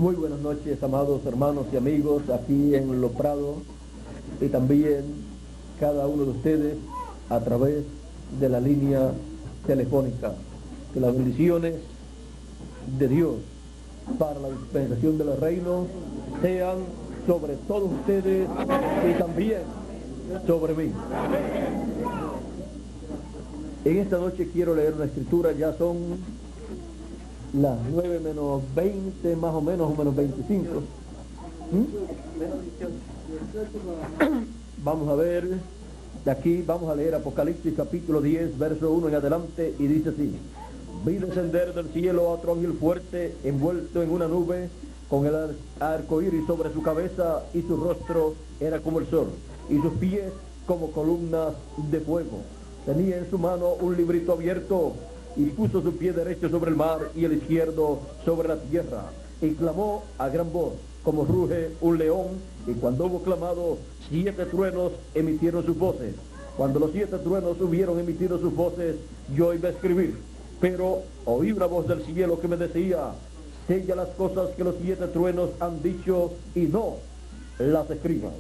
Muy buenas noches, amados hermanos y amigos, aquí en Los Prados, y también cada uno de ustedes a través de la línea telefónica. Que las bendiciones de Dios para la dispensación de los reinos sean sobre todos ustedes y también sobre mí. En esta noche quiero leer una escritura. Ya son las 9 menos 20, más o menos 25. Vamos a ver, de aquí vamos a leer Apocalipsis capítulo 10, verso 1 en adelante, y dice así: vi descender del cielo a otro ángel fuerte, envuelto en una nube, con el arco iris sobre su cabeza, y su rostro era como el sol, y sus pies como columnas de fuego. Tenía en su mano un librito abierto, y puso su pie derecho sobre el mar y el izquierdo sobre la tierra, y clamó a gran voz, como ruge un león, y cuando hubo clamado, 7 truenos emitieron sus voces. Cuando los 7 truenos hubieron emitido sus voces, yo iba a escribir, pero oí una voz del cielo que me decía: sella las cosas que los 7 truenos han dicho y no las escribas.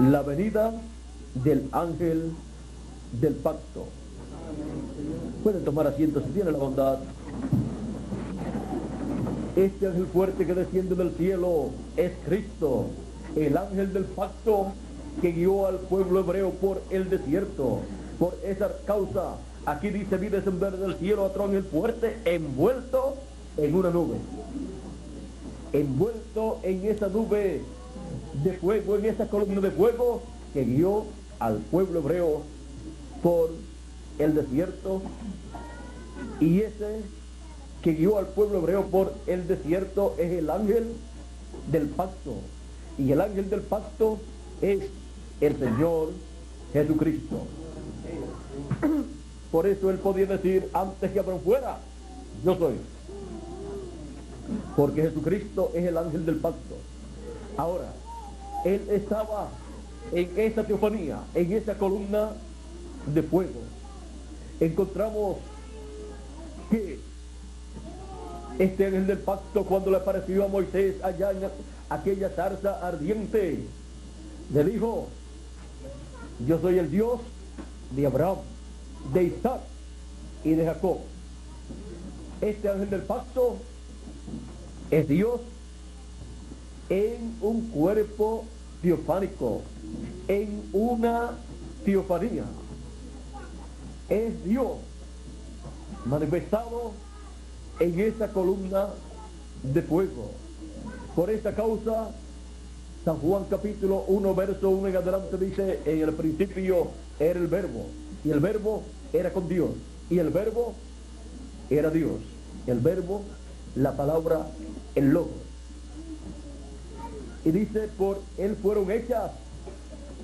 La venida del ángel del pacto. Pueden tomar asiento si tienen la bondad. Este ángel fuerte que desciende del cielo es Cristo, el ángel del pacto que guió al pueblo hebreo por el desierto. Por esa causa, aquí dice: vi descender del cielo a otro ángel fuerte, envuelto en una nube. Envuelto en esa nube de fuego, en esa columna de fuego que guió al pueblo hebreo por el desierto. Y ese que guió al pueblo hebreo por el desierto es el ángel del pacto. Y el ángel del pacto es el Señor Jesucristo. Por eso él podía decir: antes que Abraham fuera, yo soy. Porque Jesucristo es el ángel del pacto. Ahora, él estaba en esa teofanía, en esa columna de fuego. Encontramos que este ángel del pacto, cuando le apareció a Moisés allá en aquella zarza ardiente, le dijo: yo soy el Dios de Abraham, de Isaac y de Jacob. Este ángel del pacto es Dios en un cuerpo teofánico, en una teofanía. Es Dios manifestado en esa columna de fuego. Por esta causa, San Juan capítulo 1, verso 1 en adelante dice: en el principio era el verbo, y el verbo era con Dios, y el verbo era Dios. El verbo, la palabra, el logos. Y dice: por él fueron hechas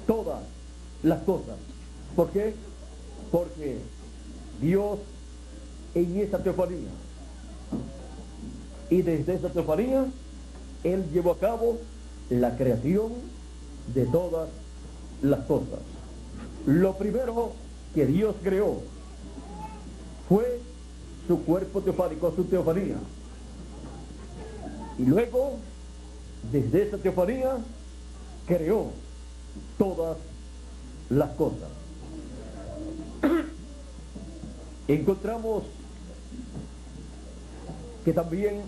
todas las cosas. ¿Por qué? Porque Dios en esa teofanía, y desde esa teofanía él llevó a cabo la creación de todas las cosas. Lo primero que Dios creó fue su cuerpo teofánico, su teofanía. Y luego, desde esa teofanía, creó todas las cosas. Encontramos que también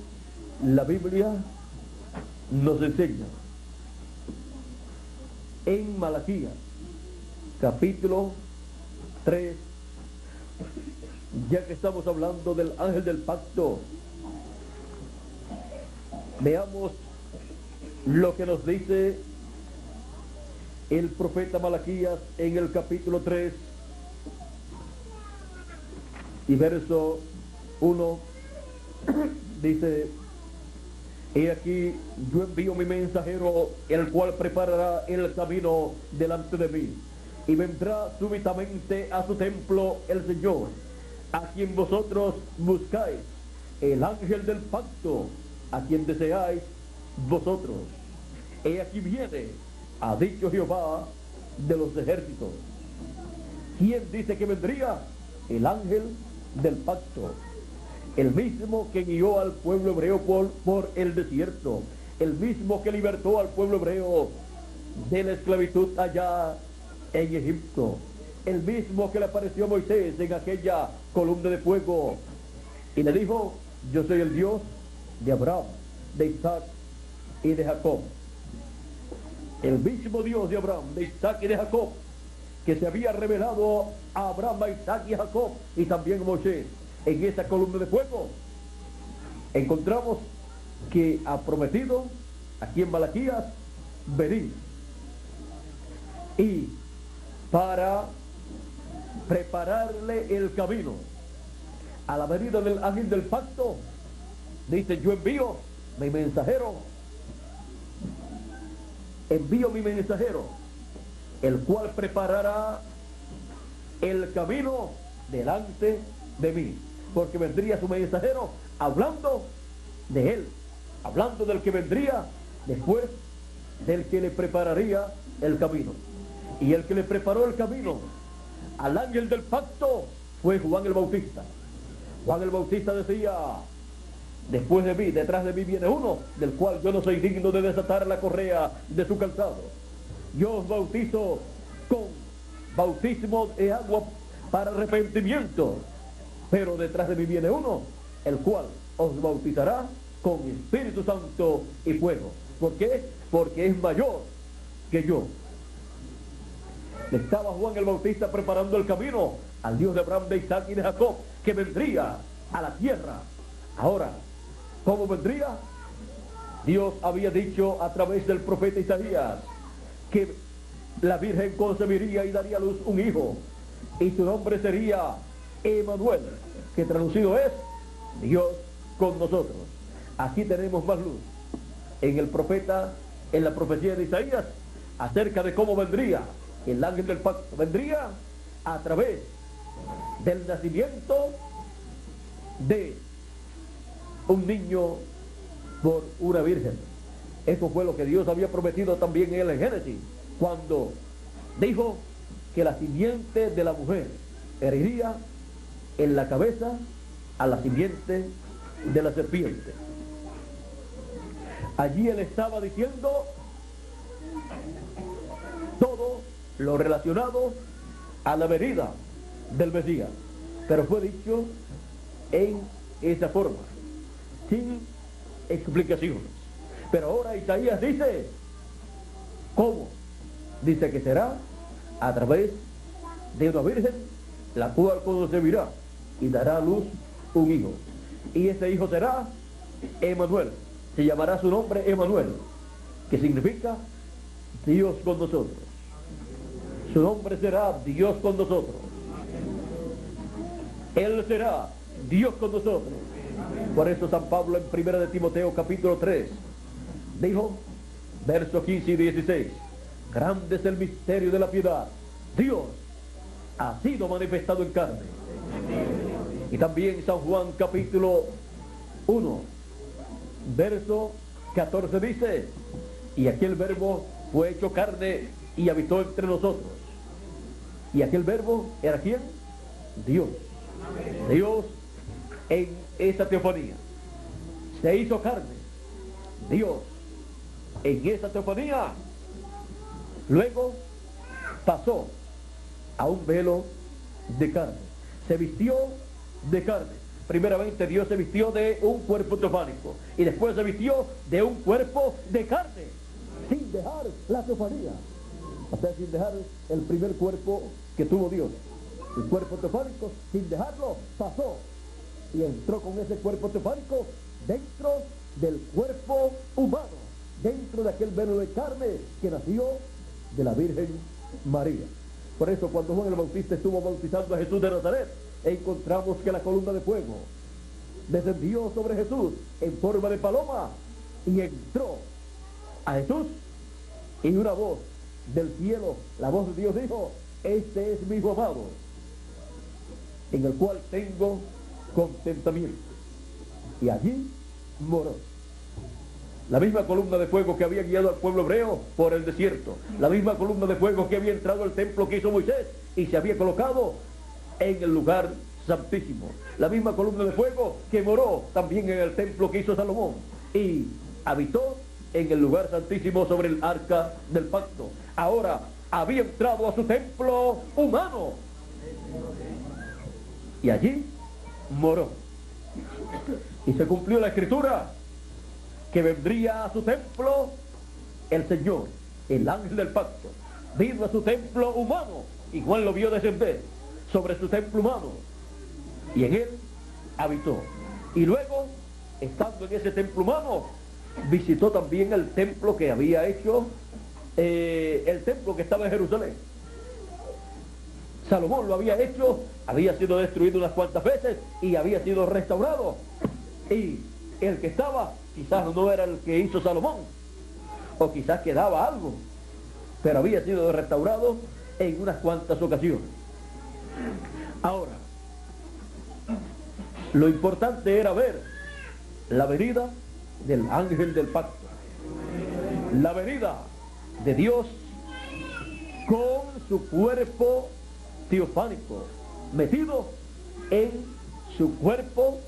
la Biblia nos enseña en Malaquías capítulo 3, ya que estamos hablando del ángel del pacto, veamos lo que nos dice el profeta Malaquías en el capítulo 3 y verso 1. Dice: he aquí, yo envío mi mensajero, el cual preparará el camino delante de mí, y vendrá súbitamente a su templo el Señor, a quien vosotros buscáis, el ángel del pacto, a quien deseáis vosotros. He aquí viene, ha dicho Jehová de los ejércitos. ¿Quién dice que vendría? El ángel del pacto. el mismo que guió al pueblo hebreo por el desierto, el mismo que libertó al pueblo hebreo de la esclavitud allá en Egipto, el mismo que le apareció a Moisés en aquella columna de fuego y le dijo: yo soy el Dios de Abraham, de Isaac y de Jacob. El mismo Dios de Abraham, de Isaac y de Jacob, que se había revelado a Abraham, a Isaac y a Jacob, y también a Moisés en esa columna de fuego, encontramos que ha prometido aquí en Malaquías venir, y para prepararle el camino a la venida del ángel del pacto, dice: yo envío mi mensajero, el cual preparará el camino delante de mí, porque vendría su mensajero hablando de él, hablando del que vendría después del que le prepararía el camino. Y el que le preparó el camino al ángel del pacto fue Juan el Bautista. Juan el Bautista decía: después de mí, detrás de mí viene uno del cual yo no soy digno de desatar la correa de su calzado. Yo os bautizo con bautismo de agua para arrepentimiento, pero detrás de mí viene uno el cual os bautizará con Espíritu Santo y fuego. ¿Por qué? Porque es mayor que yo. Le estaba Juan el Bautista preparando el camino al Dios de Abraham, de Isaac y de Jacob, que vendría a la tierra. Ahora, ¿cómo vendría? Dios había dicho a través del profeta Isaías que la Virgen concebiría y daría a luz un hijo, y su nombre sería Emmanuel, que traducido es Dios con nosotros. Aquí tenemos más luz en el profeta, en la profecía de Isaías, acerca de cómo vendría el ángel del pacto. Vendría a través del nacimiento de un niño por una virgen. Esto fue lo que Dios había prometido también en el Génesis, cuando dijo que la simiente de la mujer heriría en la cabeza a la simiente de la serpiente. Allí él estaba diciendo todo lo relacionado a la venida del Mesías, pero fue dicho en esa forma, sin explicaciones. Pero ahora Isaías dice: ¿cómo? Dice que será a través de una virgen, la cual concebirá y dará a luz un hijo, y ese hijo será Emmanuel. Se llamará su nombre Emmanuel, que significa Dios con nosotros. Su nombre será Dios con nosotros. Él será Dios con nosotros. Por eso San Pablo en 1 de Timoteo capítulo 3 dijo, versos 15 y 16: grande es el misterio de la piedad, Dios ha sido manifestado en carne. Y también San Juan capítulo 1 verso 14 dice: y aquel verbo fue hecho carne y habitó entre nosotros. Y aquel verbo era ¿quién? Dios. Dios en esa teofanía se hizo carne. Dios en esa teofanía luego pasó a un velo de carne, se vistió de carne. Primeramente Dios se vistió de un cuerpo teofánico y después se vistió de un cuerpo de carne, sin dejar la teofanía, o sea, sin dejar el primer cuerpo que tuvo Dios, el cuerpo teofánico, sin dejarlo, pasó y entró con ese cuerpo teofánico dentro del cuerpo humano, dentro de aquel velo de carne que nació de la Virgen María. Por eso cuando Juan el Bautista estuvo bautizando a Jesús de Nazaret, encontramos que la columna de fuego descendió sobre Jesús en forma de paloma y entró a Jesús, y una voz del cielo, la voz de Dios dijo: este es mi hijo amado, en el cual tengo contentamiento. Y allí moró. La misma columna de fuego que había guiado al pueblo hebreo por el desierto, la misma columna de fuego que había entrado al templo que hizo Moisés y se había colocado en el lugar santísimo. La misma columna de fuego que moró también en el templo que hizo Salomón y habitó en el lugar santísimo sobre el arca del pacto. Ahora había entrado a su templo humano y allí moró. Y se cumplió la escritura que vendría a su templo el Señor, el ángel del pacto. Vino a su templo humano y Juan lo vio descender sobre su templo humano y en él habitó. Y luego, estando en ese templo humano, visitó también el templo que había hecho, el templo que estaba en Jerusalén. Salomón lo había hecho, había sido destruido unas cuantas veces y había sido restaurado. Y el que estaba, quizás no era el que hizo Salomón, o quizás quedaba algo, pero había sido restaurado en unas cuantas ocasiones. Ahora, lo importante era ver la venida del ángel del pacto, la venida de Dios con su cuerpo teofánico, metido en su cuerpo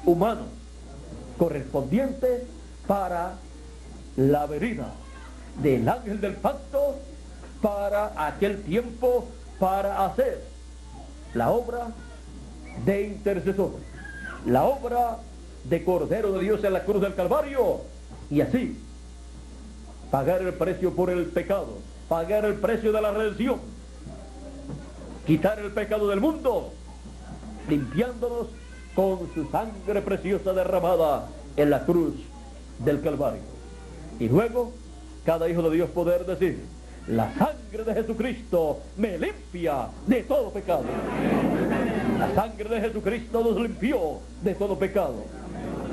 humano, correspondiente para la venida del ángel del pacto para aquel tiempo, para hacer la obra de intercesor, la obra de Cordero de Dios en la cruz del Calvario, y así pagar el precio por el pecado, pagar el precio de la redención, quitar el pecado del mundo, limpiándonos con su sangre preciosa derramada en la cruz del Calvario. Y luego cada hijo de Dios poder decir: la sangre de Jesucristo me limpia de todo pecado. La sangre de Jesucristo nos limpió de todo pecado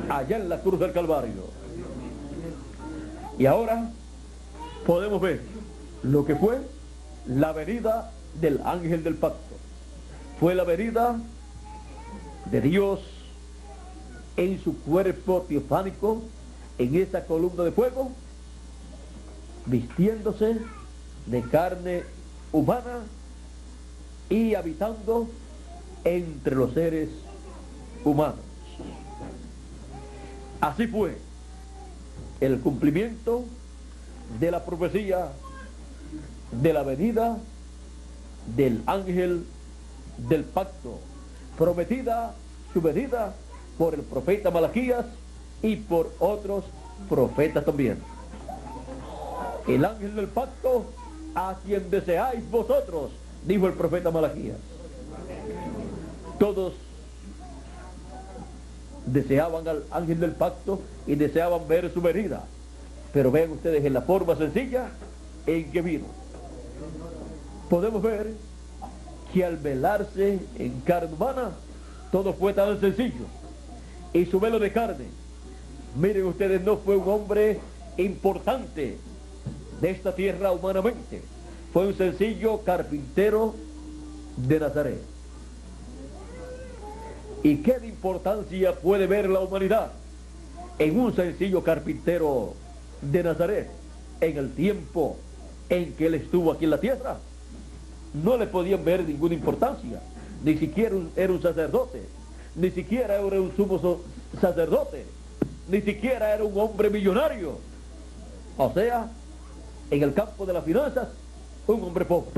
allá en la cruz del Calvario. Y ahora podemos ver lo que fue la venida del ángel del pacto. Fue la venida de Dios en su cuerpo teofánico, en esa columna de fuego, vistiéndose de carne humana y habitando entre los seres humanos. Así fue el cumplimiento de la profecía de la venida del ángel del pacto, prometida su venida por el profeta Malaquías y por otros profetas también. El ángel del pacto, a quien deseáis vosotros, dijo el profeta Malaquías. Todos deseaban al ángel del pacto y deseaban ver su venida, pero vean ustedes en la forma sencilla en que vino. Podemos ver que al velarse en carne humana, todo fue tan sencillo. Y su velo de carne, miren ustedes, no fue un hombre importante de esta tierra humanamente. Fue un sencillo carpintero de Nazaret. ¿Y qué de importancia puede ver la humanidad en un sencillo carpintero de Nazaret en el tiempo en que él estuvo aquí en la tierra? No le podían ver ninguna importancia. Ni siquiera era un sacerdote, ni siquiera era un sumo sacerdote, ni siquiera era un hombre millonario. O sea, en el campo de las finanzas, un hombre pobre.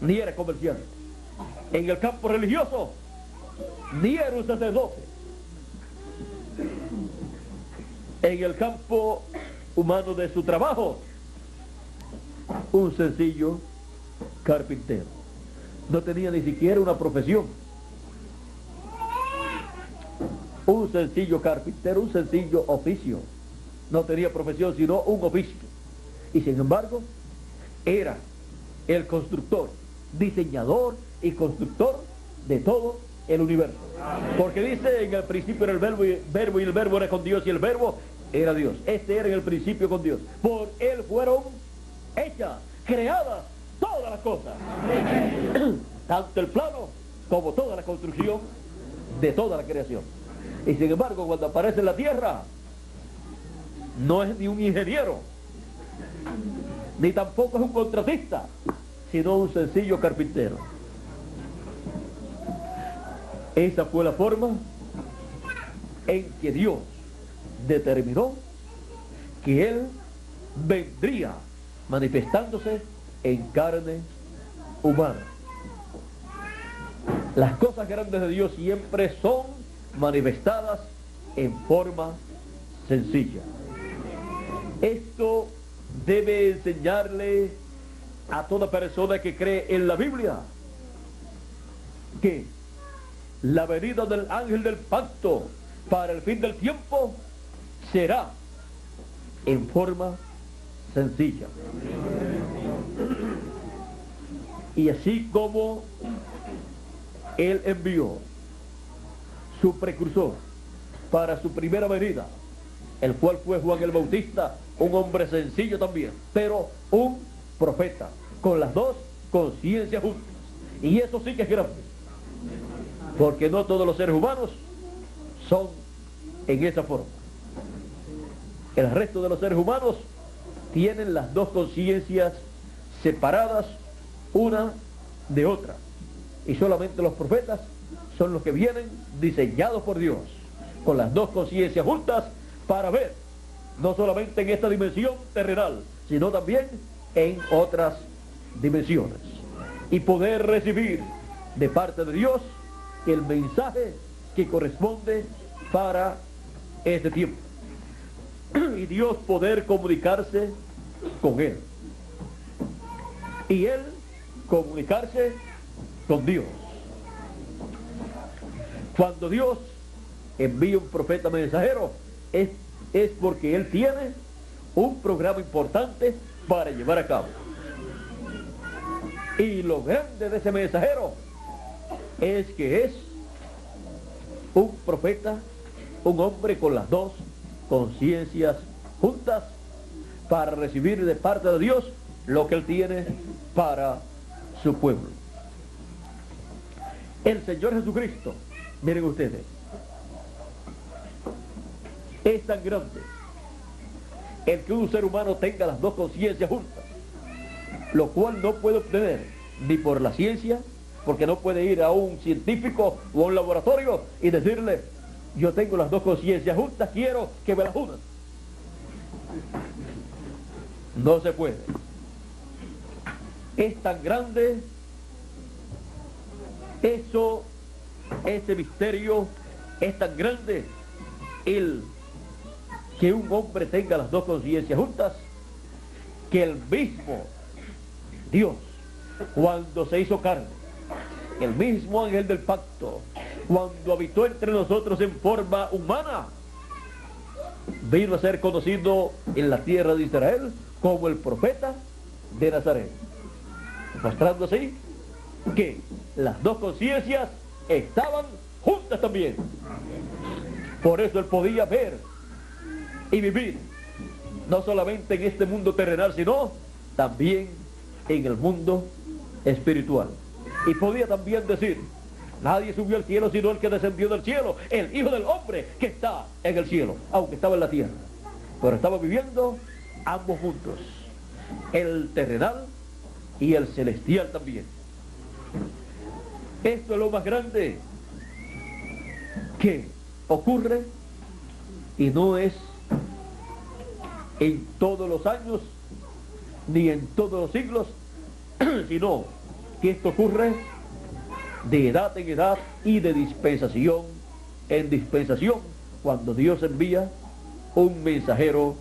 Ni era comerciante. En el campo religioso, ni era un sacerdote. En el campo humano de su trabajo, un sencillo carpintero. No tenía ni siquiera una profesión. Un sencillo carpintero, un sencillo oficio. No tenía profesión, sino un oficio. Y sin embargo, era el constructor, diseñador y constructor de todo el universo. Porque dice: en el principio era el verbo y el verbo era con Dios y el verbo era Dios. Este era en el principio con Dios. Por él fueron hechas, creadas todas las cosas. Tanto el plano como toda la construcción de toda la creación. Y sin embargo, cuando aparece en la tierra, no es ni un ingeniero, ni tampoco es un contratista, sino un sencillo carpintero. Esa fue la forma en que Dios determinó que Él vendría manifestándose en carne humana. Las cosas grandes de Dios siempre son manifestadas en forma sencilla. Esto debe enseñarle a toda persona que cree en la Biblia que la venida del ángel del pacto para el fin del tiempo será en forma sencilla. Y así como Él envió su precursor para su primera venida, el cual fue Juan el Bautista, un hombre sencillo también, pero un profeta, con las dos conciencias juntas. Y eso sí que es grande, porque no todos los seres humanos son en esa forma. El resto de los seres humanos tienen las dos conciencias separadas una de otra. Y solamente los profetas son los que vienen diseñados por Dios, con las dos conciencias juntas, para ver, no solamente en esta dimensión terrenal, sino también en otras dimensiones. Y poder recibir de parte de Dios el mensaje que corresponde para este tiempo. Y Dios poder comunicarse con Él. Y Él comunicarse con Dios. Cuando Dios envía un profeta mensajero, es porque Él tiene un programa importante para llevar a cabo. Y lo grande de ese mensajero es que es un profeta, un hombre con las dos conciencias juntas, para recibir de parte de Dios lo que Él tiene para su pueblo. El Señor Jesucristo, miren ustedes, es tan grande el que un ser humano tenga las dos conciencias juntas, lo cual no puede obtener ni por la ciencia, porque no puede ir a un científico o a un laboratorio y decirle: yo tengo las dos conciencias juntas, quiero que me las unan. No se puede. Es tan grande eso, ese misterio, es tan grande el que un hombre tenga las dos conciencias juntas, que el mismo Dios, cuando se hizo carne, el mismo ángel del pacto, cuando habitó entre nosotros en forma humana, vino a ser conocido en la tierra de Israel como el profeta de Nazaret, mostrando así que las dos conciencias estaban juntas también. Por eso él podía ver y vivir no solamente en este mundo terrenal, sino también en el mundo espiritual. Y podía también decir: nadie subió al cielo sino el que descendió del cielo, el Hijo del Hombre que está en el cielo, aunque estaba en la tierra. Pero estaba viviendo ambos juntos, el terrenal y el celestial también. Esto es lo más grande que ocurre, y no es en todos los años ni en todos los siglos, sino que esto ocurre de edad en edad y de dispensación en dispensación, cuando Dios envía un mensajero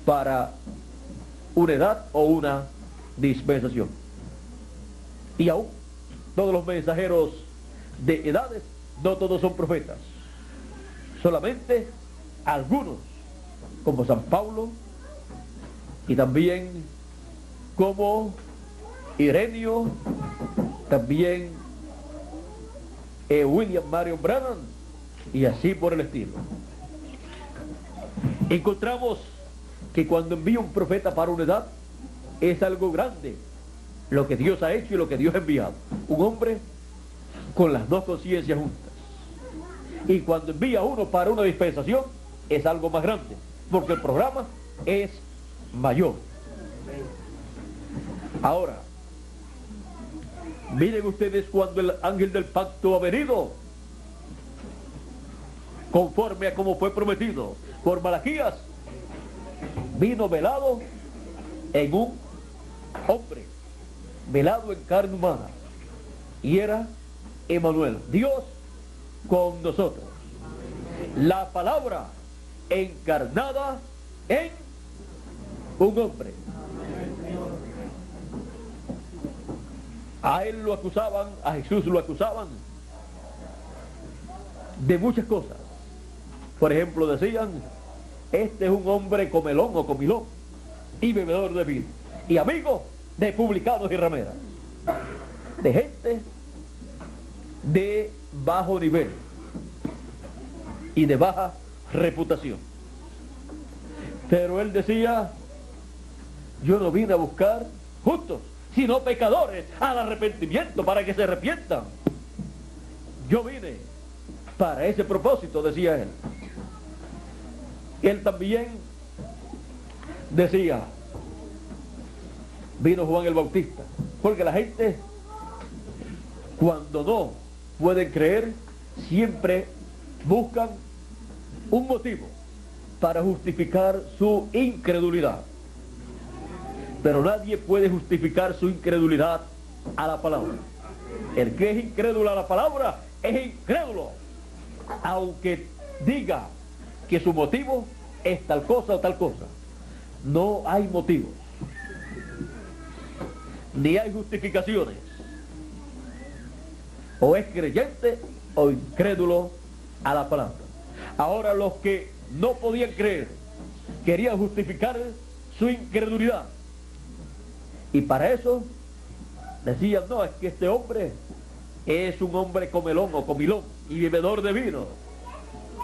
para una edad o una dispensación. Y aún todos los mensajeros de edades, no todos son profetas, solamente algunos, como San Pablo, y también como Ireneo, también William Marion Branham, y así por el estilo. Encontramos que cuando envía un profeta para una edad, es algo grande lo que Dios ha hecho y lo que Dios ha enviado. Un hombre con las dos conciencias juntas. Y cuando envía uno para una dispensación, es algo más grande, porque el programa es mayor. Ahora, miren ustedes, cuando el ángel del pacto ha venido, conforme a como fue prometido por Malaquías, vino velado en un hombre, velado en carne humana, y era Emmanuel, Dios con nosotros, la palabra encarnada en un hombre. A él lo acusaban, a Jesús lo acusaban de muchas cosas. Por ejemplo, decían: este es un hombre comelón o comilón y bebedor de vino, y amigo de publicanos y rameras, de gente de bajo nivel y de baja reputación. Pero él decía: yo no vine a buscar justos, sino pecadores al arrepentimiento, para que se arrepientan. Yo vine para ese propósito, decía él. Él también decía: vino Juan el Bautista, porque la gente, cuando no pueden creer, siempre buscan un motivo para justificar su incredulidad. Pero nadie puede justificar su incredulidad a la palabra. El que es incrédulo a la palabra es incrédulo, aunque diga que su motivo es tal cosa o tal cosa. No hay motivos, ni hay justificaciones. O es creyente o incrédulo a la palabra. Ahora, los que no podían creer querían justificar su incredulidad, y para eso decían: no, es que este hombre es un hombre comelón o comilón y bebedor de vino,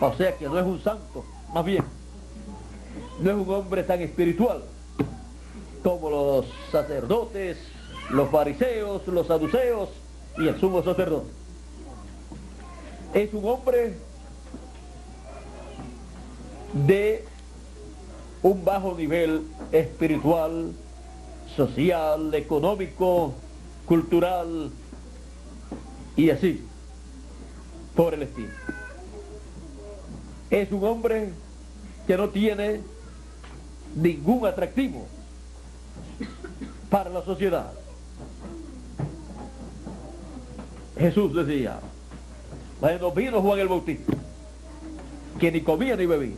o sea que no es un santo, más bien no es un hombre tan espiritual como los sacerdotes, los fariseos, los saduceos y el sumo sacerdote. Es un hombre de un bajo nivel espiritual, social, económico, cultural y así por el estilo. Es un hombre que no tiene ningún atractivo para la sociedad. Jesús decía: bueno, vino Juan el Bautista, que ni comía ni bebía.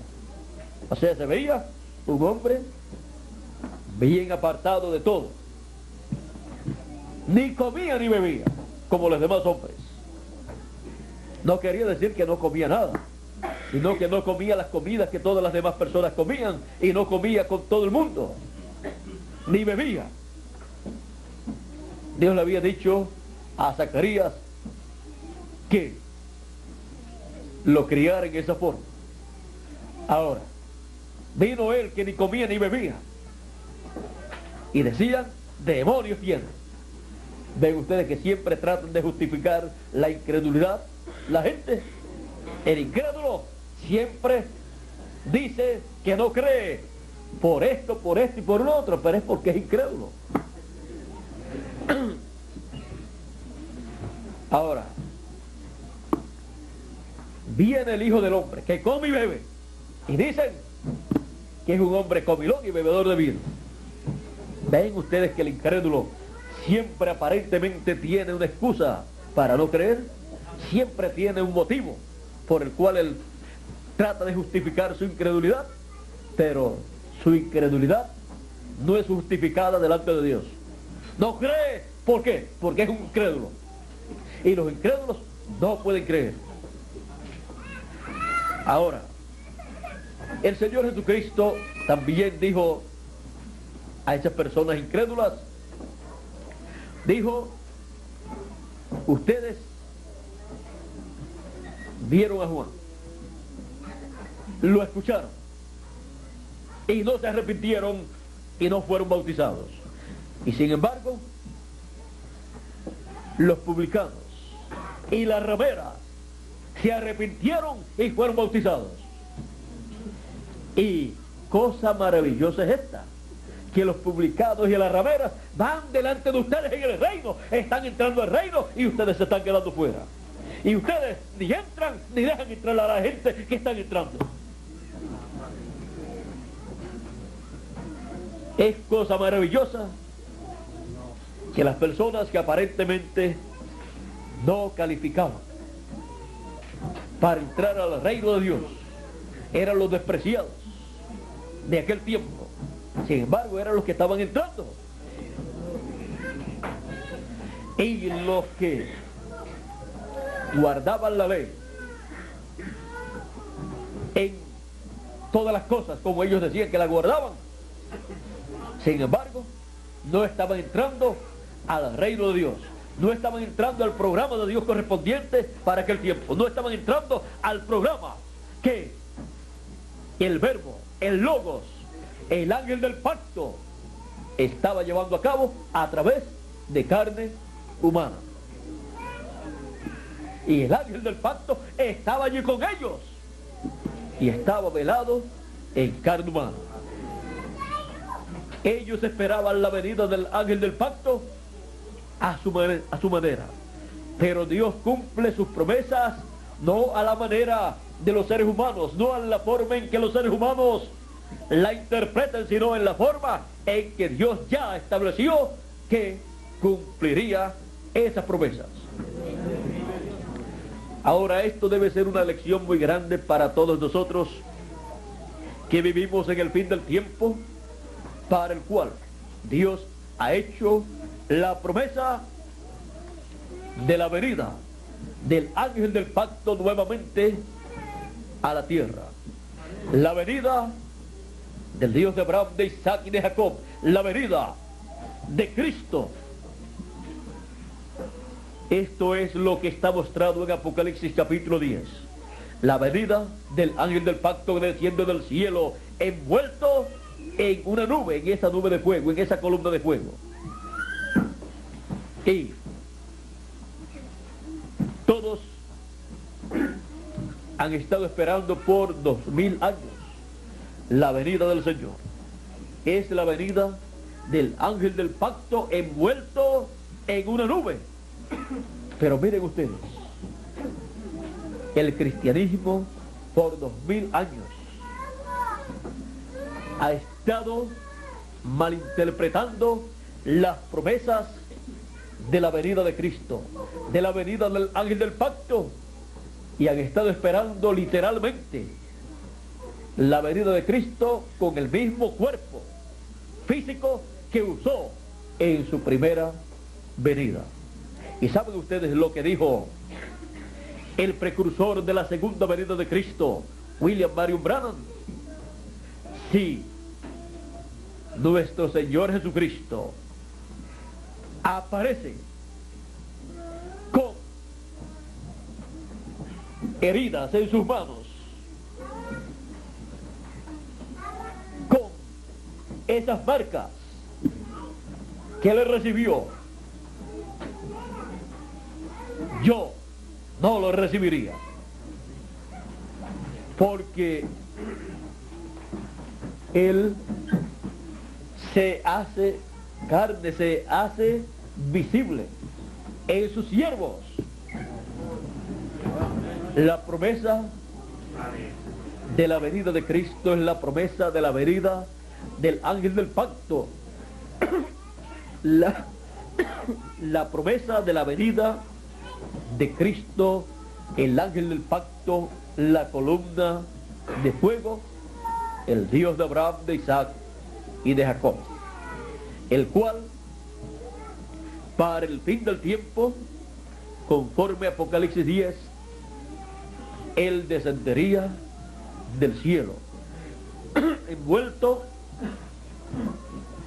O sea, se veía un hombre bien apartado de todo. Ni comía ni bebía como los demás hombres. No quería decir que no comía nada, sino que no comía las comidas que todas las demás personas comían, y no comía con todo el mundo, ni bebía. Dios le había dicho a Zacarías que lo criara en esa forma. Ahora, vino él que ni comía ni bebía, y decían: demonios tiene. Ven ustedes que siempre tratan de justificar la incredulidad. La gente, el incrédulo, siempre dice que no cree por esto y por lo otro, pero es porque es incrédulo. Ahora, viene el Hijo del Hombre, que come y bebe, y dicen que es un hombre comilón y bebedor de vino. Ven ustedes que el incrédulo siempre aparentemente tiene una excusa para no creer, siempre tiene un motivo por el cual él trata de justificar su incredulidad, pero su incredulidad no es justificada delante de Dios. No cree, ¿por qué? Porque es un incrédulo, y los incrédulos no pueden creer. Ahora, el Señor Jesucristo también dijo a esas personas incrédulas, dijo: ustedes vieron a Juan, lo escucharon, y no se arrepintieron y no fueron bautizados. Y sin embargo, los publicanos y las rameras se arrepintieron y fueron bautizados. Y cosa maravillosa es esta, que los publicanos y las rameras van delante de ustedes en el reino, están entrando al reino y ustedes se están quedando fuera. Y ustedes ni entran ni dejan entrar a la gente que están entrando. Es cosa maravillosa que las personas que aparentemente no calificaban para entrar al reino de Dios eran los despreciados de aquel tiempo. Sin embargo, eran los que estaban entrando. Y los que guardaban la ley en todas las cosas, como ellos decían que la guardaban, sin embargo, no estaban entrando al reino de Dios. No estaban entrando al programa de Dios correspondiente para aquel tiempo. No estaban entrando al programa que el Verbo, el Logos, el ángel del pacto estaba llevando a cabo a través de carne humana. Y el ángel del pacto estaba allí con ellos y estaba velado en carne humana. Ellos esperaban la venida del ángel del pacto a su manera, pero Dios cumple sus promesas no a la manera de los seres humanos, no a la forma en que los seres humanos la interpreten, sino en la forma en que Dios ya estableció que cumpliría esas promesas. Ahora, esto debe ser una lección muy grande para todos nosotros que vivimos en el fin del tiempo, para el cual Dios ha hecho la promesa de la venida del ángel del pacto nuevamente a la tierra. La venida del Dios de Abraham, de Isaac y de Jacob. La venida de Cristo. Esto es lo que está mostrado en Apocalipsis capítulo 10. La venida del ángel del pacto desciende del cielo, envuelto en una nube, en esa nube de fuego, en esa columna de fuego. Y todos han estado esperando por 2000 años la venida del Señor. Es la venida del ángel del pacto envuelto en una nube. Pero miren ustedes, el cristianismo por 2000 años ha estado malinterpretando las promesas de la venida de Cristo, de la venida del ángel del pacto, y han estado esperando literalmente la venida de Cristo con el mismo cuerpo físico que usó en su primera venida. ¿Y saben ustedes lo que dijo el precursor de la segunda venida de Cristo, William Marion Branham? Si nuestro Señor Jesucristo aparece con heridas en sus manos, con esas marcas que le recibió, yo no lo recibiría, porque Él se hace carne, se hace visible en sus siervos. La promesa de la venida de Cristo es la promesa de la venida del ángel del pacto. La promesa de la venida de Cristo, el ángel del pacto, la columna de fuego, el Dios de Abraham, de Isaac y de Jacob, el cual para el fin del tiempo, conforme a Apocalipsis 10, Él descendería del cielo envuelto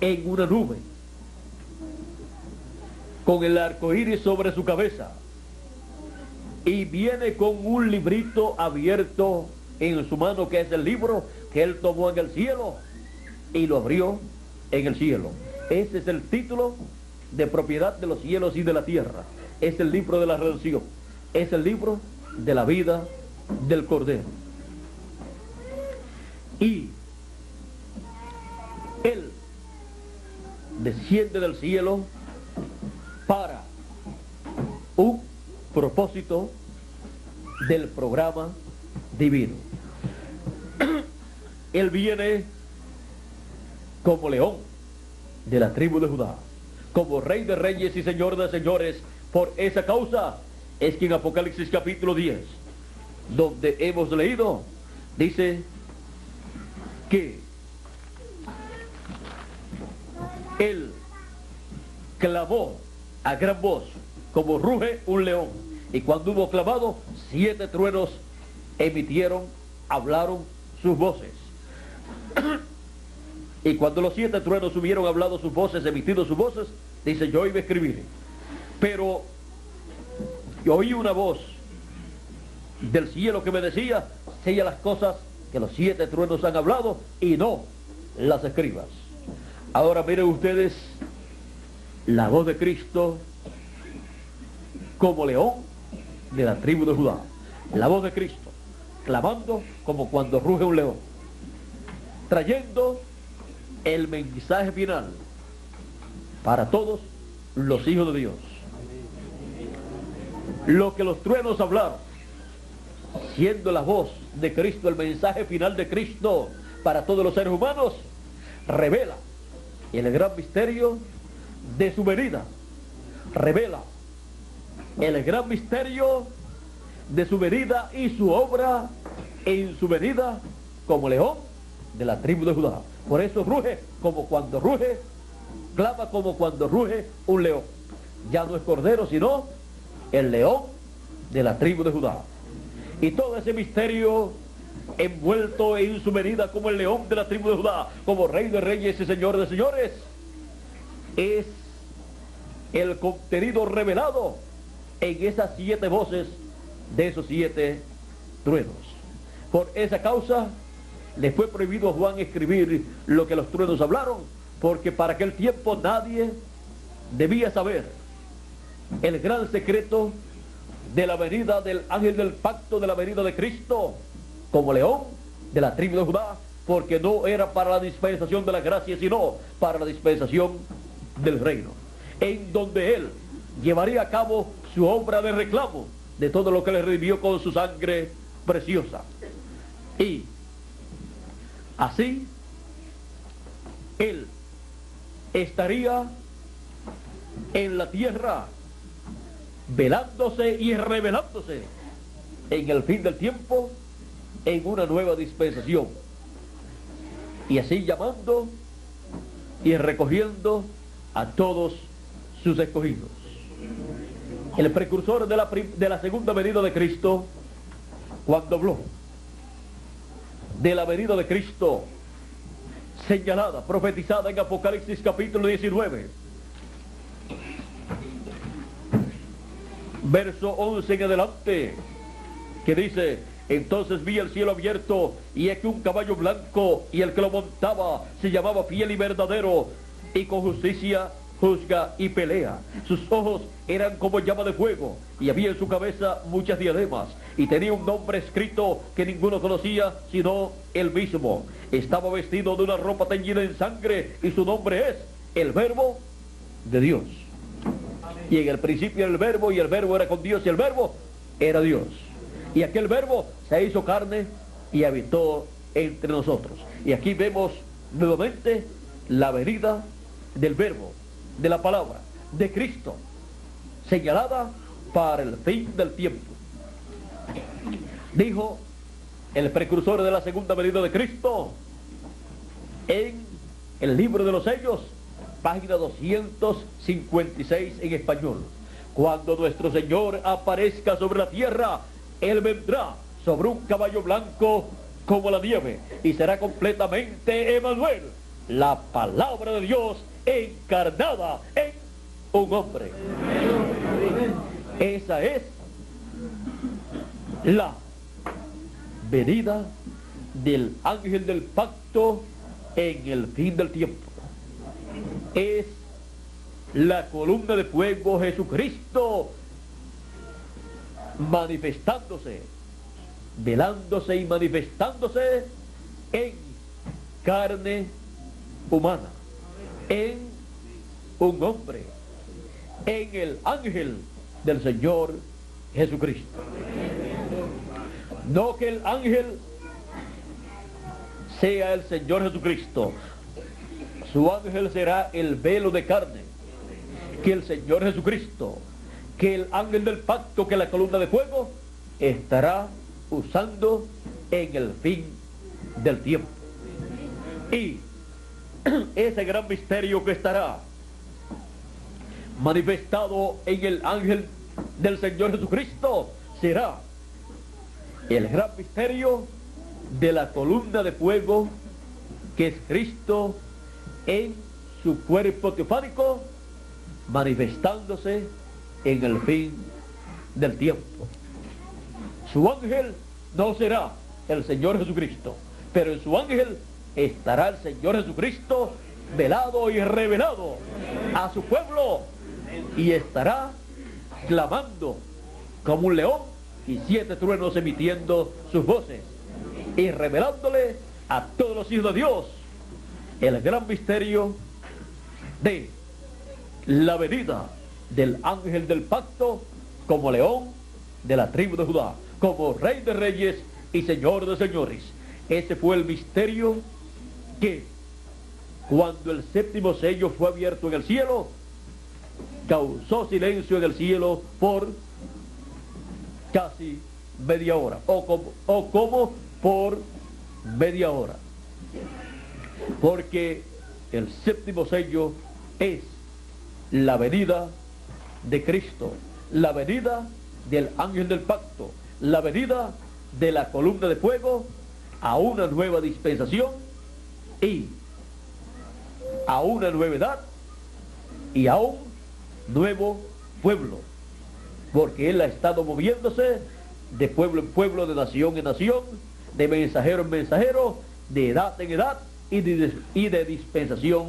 en una nube, con el arco iris sobre su cabeza, y viene con un librito abierto en su mano, que es el libro que Él tomó en el cielo y lo abrió en el cielo. Ese es el título de propiedad de los cielos y de la tierra. Es el libro de la redención. Es el libro de la vida del Cordero. Y Él desciende del cielo para un propósito del programa divino. Él viene como león de la tribu de Judá, como rey de reyes y señor de señores. Por esa causa es que en Apocalipsis capítulo 10, donde hemos leído, dice que él clamó a gran voz como ruge un león, y cuando hubo clamado, 7 truenos hablaron sus voces. Y cuando los 7 truenos hubieron hablado sus voces, emitido sus voces, dice, yo iba a escribir, pero yo oí una voz del cielo que me decía, sella las cosas que los 7 truenos han hablado y no las escribas. Ahora miren ustedes la voz de Cristo como león de la tribu de Judá. La voz de Cristo clamando como cuando ruge un león, trayendo el mensaje final para todos los hijos de Dios. Lo que los truenos hablaron, siendo la voz de Cristo, el mensaje final de Cristo para todos los seres humanos, revela el gran misterio de su venida, revela el gran misterio de su venida y su obra en su venida como león de la tribu de Judá. Por eso ruge como cuando ruge, clama como cuando ruge un león. Ya no es cordero, sino el león de la tribu de Judá. Y todo ese misterio envuelto en su venida como el león de la tribu de Judá, como rey de reyes y señor de señores, es el contenido revelado en esas 7 voces de esos 7 truenos. Por esa causa le fue prohibido a Juan escribir lo que los truenos hablaron, porque para aquel tiempo nadie debía saber el gran secreto de la venida del ángel del pacto, de la venida de Cristo como león de la tribu de Judá, porque no era para la dispensación de la gracia, sino para la dispensación del reino, en donde él llevaría a cabo su obra de reclamo de todo lo que le redimió con su sangre preciosa. Y así él estaría en la tierra velándose y revelándose en el fin del tiempo, en una nueva dispensación, y así llamando y recogiendo a todos sus escogidos. El precursor de la segunda venida de Cristo, cuando habló de la venida de Cristo señalada, profetizada en Apocalipsis capítulo 19, verso 11 en adelante, que dice, entonces vi el cielo abierto, y aquí un caballo blanco, y el que lo montaba se llamaba Fiel y Verdadero, y con justicia juzga y pelea. Sus ojos eran como llama de fuego, y había en su cabeza muchas diademas, y tenía un nombre escrito que ninguno conocía sino él mismo. Estaba vestido de una ropa teñida en sangre, y su nombre es el Verbo de Dios. Y en el principio era el Verbo, y el Verbo era con Dios, y el Verbo era Dios. Y aquel Verbo se hizo carne y habitó entre nosotros. Y aquí vemos nuevamente la venida del Verbo, de la palabra, de Cristo, señalada para el fin del tiempo. Dijo el precursor de la segunda venida de Cristo en el libro de los sellos, página 256 en español: cuando nuestro Señor aparezca sobre la tierra, Él vendrá sobre un caballo blanco como la nieve, y será completamente Emmanuel, la palabra de Dios encarnada en un hombre. Esa es la venida del ángel del pacto en el fin del tiempo. Es la columna de fuego, Jesucristo, manifestándose, velándose y manifestándose en carne humana, en un hombre, en el ángel del Señor Jesucristo. No que el ángel sea el Señor Jesucristo. Su ángel será el velo de carne. Que el Señor Jesucristo, que el ángel del pacto, que la columna de fuego, estará usando en el fin del tiempo. Y ese gran misterio que estará manifestado en el ángel del Señor Jesucristo será el gran misterio de la columna de fuego, que es Cristo en su cuerpo teofánico, manifestándose en el fin del tiempo. Su ángel no será el Señor Jesucristo, pero en su ángel estará el Señor Jesucristo velado y revelado a su pueblo, y estará clamando como un león y 7 truenos emitiendo sus voces y revelándole a todos los hijos de Dios el gran misterio de la venida del ángel del pacto como león de la tribu de Judá, como rey de reyes y señor de señores. Ese fue el misterio que, cuando el 7º sello fue abierto en el cielo, causó silencio en el cielo por casi media hora, o como por media hora, porque el 7º sello es la venida de Cristo, la venida del ángel del pacto, la venida de la columna de fuego a una nueva dispensación y a una nueva edad y a un nuevo pueblo, porque él ha estado moviéndose de pueblo en pueblo, de nación en nación, de mensajero en mensajero, de edad en edad y de dispensación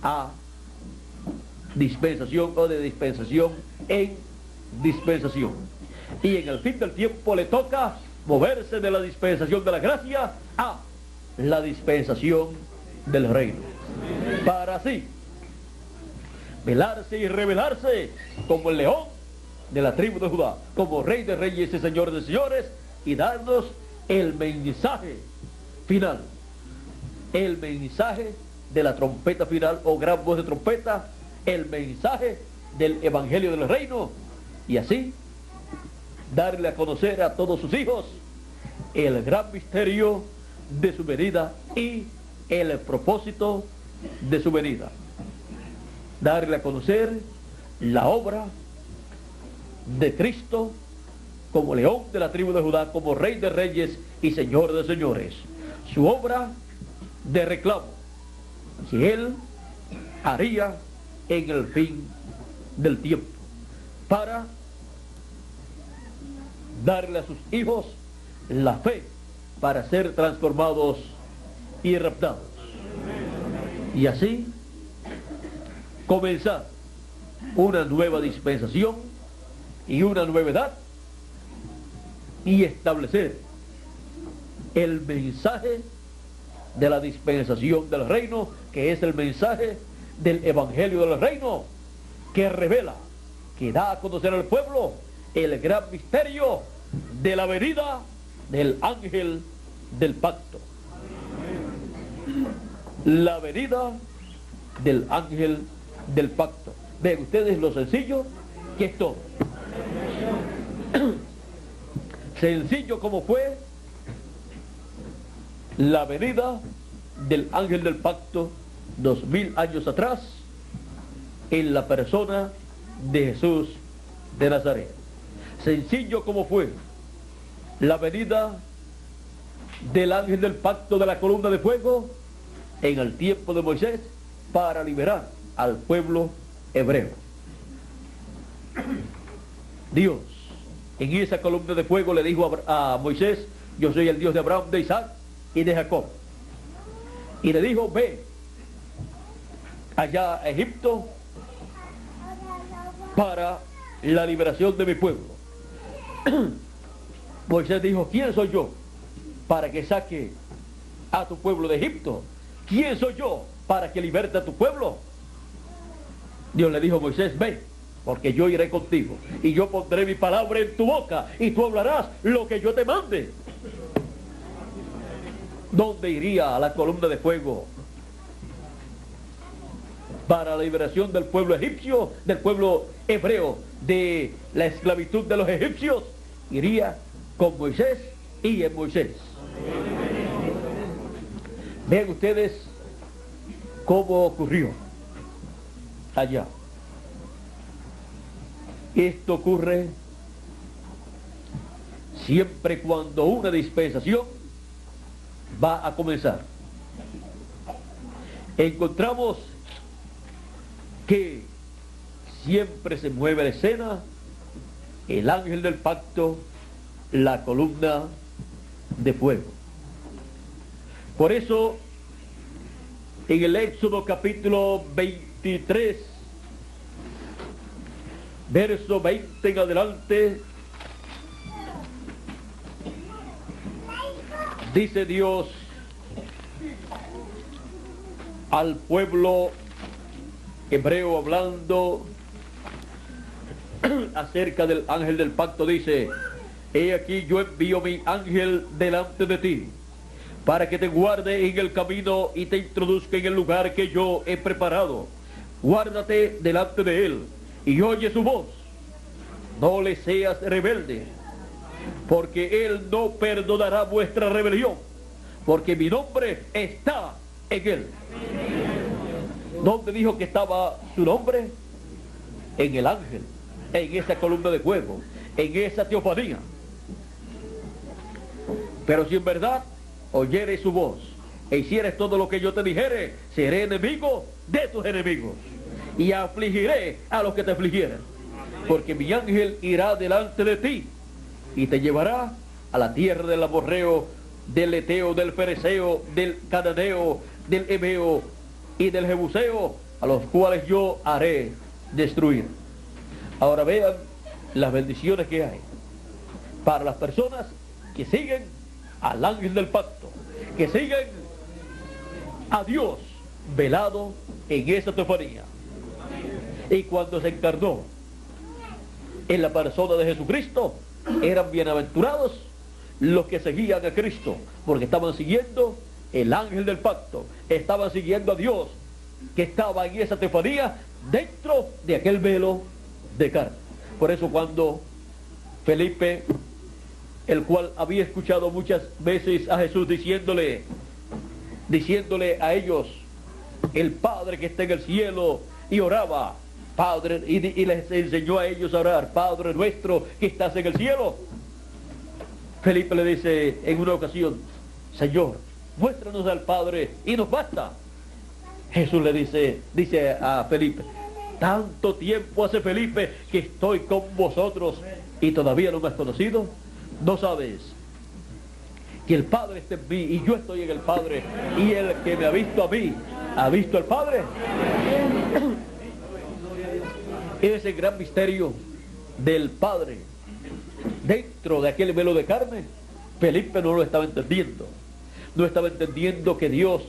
a dispensación, o de dispensación en dispensación. Y en el fin del tiempo le toca moverse de la dispensación de la gracia a la dispensación del reino, para así velarse y revelarse como el león de la tribu de Judá, como rey de reyes y señor de señores, y darnos el mensaje final, el mensaje de la trompeta final o gran voz de trompeta, el mensaje del evangelio del reino, y así darle a conocer a todos sus hijos el gran misterio de su venida y el propósito de su venida. Darle a conocer la obra de Cristo como león de la tribu de Judá, como rey de reyes y señor de señores. Su obra de reclamo que él haría en el fin del tiempo, para darle a sus hijos la fe para ser transformados y raptados, y así comenzar una nueva dispensación y una nueva edad, y establecer el mensaje de la dispensación del reino, que es el mensaje del evangelio del reino, que revela, que da a conocer al pueblo el gran misterio de la venida del ángel del pacto. La venida del ángel del pacto. Ven ustedes lo sencillo que es todo. Sencillo como fue la venida del ángel del pacto 2000 años atrás en la persona de Jesús de Nazaret. Sencillo como fue la venida del ángel del pacto de la columna de fuego en el tiempo de Moisés para liberar al pueblo hebreo. Dios en esa columna de fuego le dijo a Moisés: yo soy el Dios de Abraham, de Isaac y de Jacob. Y le dijo: ve allá a Egipto para la liberación de mi pueblo. Moisés dijo: ¿quién soy yo para que saque a tu pueblo de Egipto? ¿Quién soy yo para que liberte a tu pueblo? Dios le dijo a Moisés: ve porque yo iré contigo, y yo pondré mi palabra en tu boca, y tú hablarás lo que yo te mande. ¿Dónde iría la columna de fuego? Para la liberación del pueblo egipcio, del pueblo hebreo, de la esclavitud de los egipcios. Iría con Moisés y en Moisés. Vean ustedes cómo ocurrió allá. Esto ocurre siempre cuando una dispensación va a comenzar. Encontramos que siempre se mueve la escena, el ángel del pacto, la columna de fuego. Por eso, en el Éxodo capítulo 23, verso 20 en adelante, dice Dios al pueblo hebreo hablando acerca del ángel del pacto, dice: he aquí yo envío mi ángel delante de ti, para que te guarde en el camino y te introduzca en el lugar que yo he preparado. Guárdate delante de él y oye su voz. No le seas rebelde, porque él no perdonará vuestra rebelión, porque mi nombre está en él. ¿Dónde dijo que estaba su nombre? En el ángel, en esa columna de fuego, en esa teofanía. Pero si en verdad oyeres su voz e hicieres todo lo que yo te dijere, seré enemigo de tus enemigos y afligiré a los que te afligieren, porque mi ángel irá delante de ti y te llevará a la tierra del amorreo, del eteo, del fereceo, del cananeo, del heveo y del jebuseo, a los cuales yo haré destruir. Ahora vean las bendiciones que hay para las personas que siguen al ángel del pacto, que siguen a Dios velado en esa teofanía. Y cuando se encarnó en la persona de Jesucristo, eran bienaventurados los que seguían a Cristo, porque estaban siguiendo el ángel del pacto, estaban siguiendo a Dios, que estaba en esa teofanía dentro de aquel velo de carne. Por eso cuando Felipe, el cual había escuchado muchas veces a Jesús diciéndole a ellos: el Padre que está en el cielo, y oraba, Padre, y les enseñó a ellos a orar: Padre nuestro que estás en el cielo. Felipe le dice en una ocasión: Señor, muéstranos al Padre y nos basta. Jesús le dice a Felipe: tanto tiempo hace, Felipe, que estoy con vosotros y todavía no me has conocido. ¿No sabes que el Padre está en mí y yo estoy en el Padre, y el que me ha visto a mí ha visto al Padre? Ese gran misterio del Padre dentro de aquel velo de carne, Felipe no lo estaba entendiendo. No estaba entendiendo que Dios,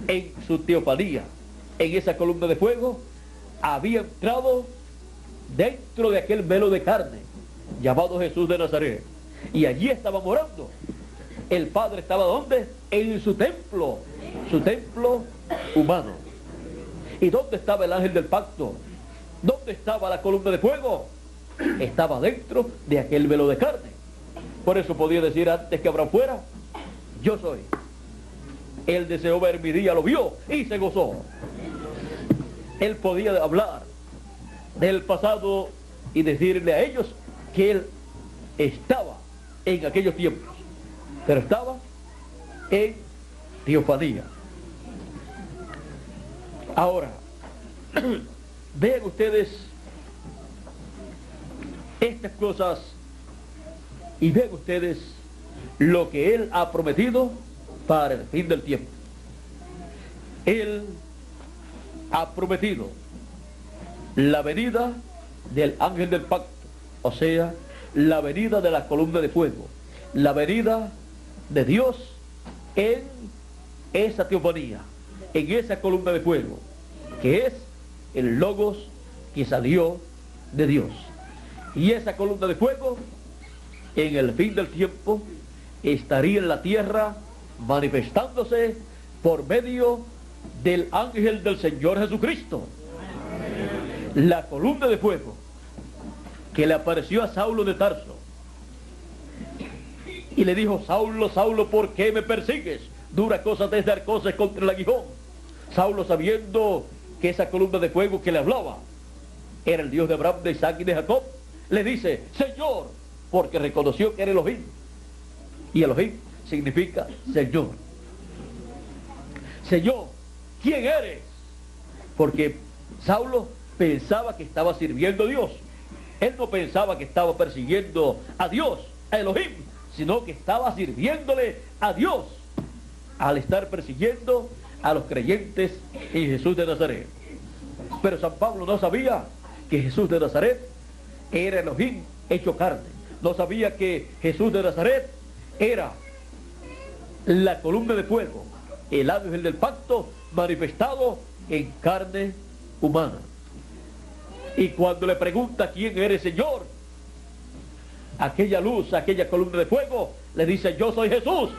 en su teofanía, en esa columna de fuego, había entrado dentro de aquel velo de carne llamado Jesús de Nazaret, y allí estaba morando. El Padre estaba ¿dónde? En su templo humano. ¿Y dónde estaba el ángel del pacto? ¿Dónde estaba la columna de fuego? Estaba dentro de aquel velo de carne. Por eso podía decir antes que Abraham fuera: yo soy. Él deseó ver mi día, lo vio y se gozó. Él podía hablar del pasado y decirle a ellos que él estaba en aquellos tiempos, pero estaba en teofanía. Ahora, vean ustedes estas cosas y vean ustedes lo que él ha prometido para el fin del tiempo. Él ha prometido la venida del ángel del pacto, o sea, la venida de la columna de fuego, la venida de Dios en esa teofanía, en esa columna de fuego, que es el Logos que salió de Dios. Y esa columna de fuego, en el fin del tiempo, estaría en la tierra manifestándose por medio del ángel del Señor Jesucristo. La columna de fuego que le apareció a Saulo de Tarso y le dijo: Saulo, Saulo, ¿por qué me persigues? Dura cosa de dar cosas contra el aguijón. Saulo, sabiendo que esa columna de fuego que le hablaba era el Dios de Abraham, de Isaac y de Jacob, le dice: Señor, porque reconoció que era Elohim, y Elohim significa Señor. Señor, ¿quién eres? Porque Saulo pensaba que estaba sirviendo a Dios. Él no pensaba que estaba persiguiendo a Dios, a Elohim, sino que estaba sirviéndole a Dios al estar persiguiendo a los creyentes en Jesús de Nazaret. Pero San Pablo no sabía que Jesús de Nazaret era Elohim hecho carne. No sabía que Jesús de Nazaret era la columna de fuego, el ángel del pacto manifestado en carne humana. Y cuando le pregunta: ¿quién eres, Señor?, aquella luz, aquella columna de fuego, le dice: yo soy Jesús,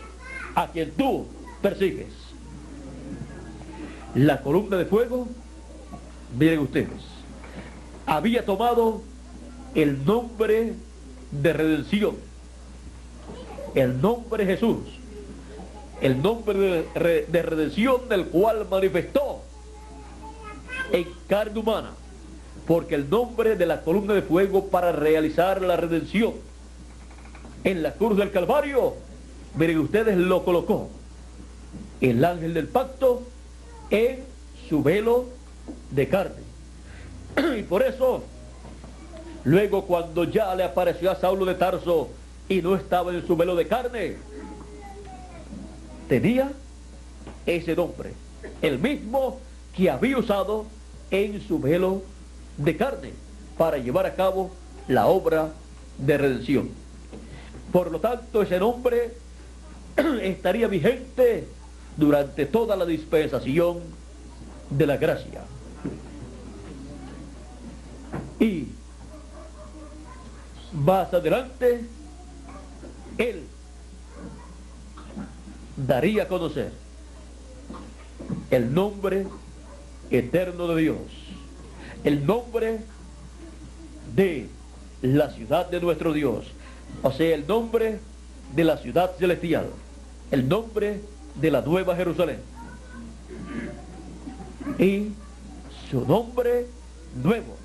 a quien tú persigues. La columna de fuego, miren ustedes, había tomado el nombre de redención, el nombre Jesús, el nombre de redención, del cual manifestó en carne humana, porque el nombre de la columna de fuego para realizar la redención en la cruz del Calvario, miren ustedes, lo colocó el ángel del pacto en su velo de carne. Y por eso, luego, cuando ya le apareció a Saulo de Tarso y no estaba en su velo de carne, tenía ese nombre, el mismo que había usado en su velo de carne para llevar a cabo la obra de redención. Por lo tanto, ese nombre estaría vigente durante toda la dispensación de la gracia. Y más adelante, él daría a conocer el nombre eterno de Dios, el nombre de la ciudad de nuestro Dios, o sea, el nombre de la ciudad celestial, el nombre de la Nueva Jerusalén, y su nombre nuevo.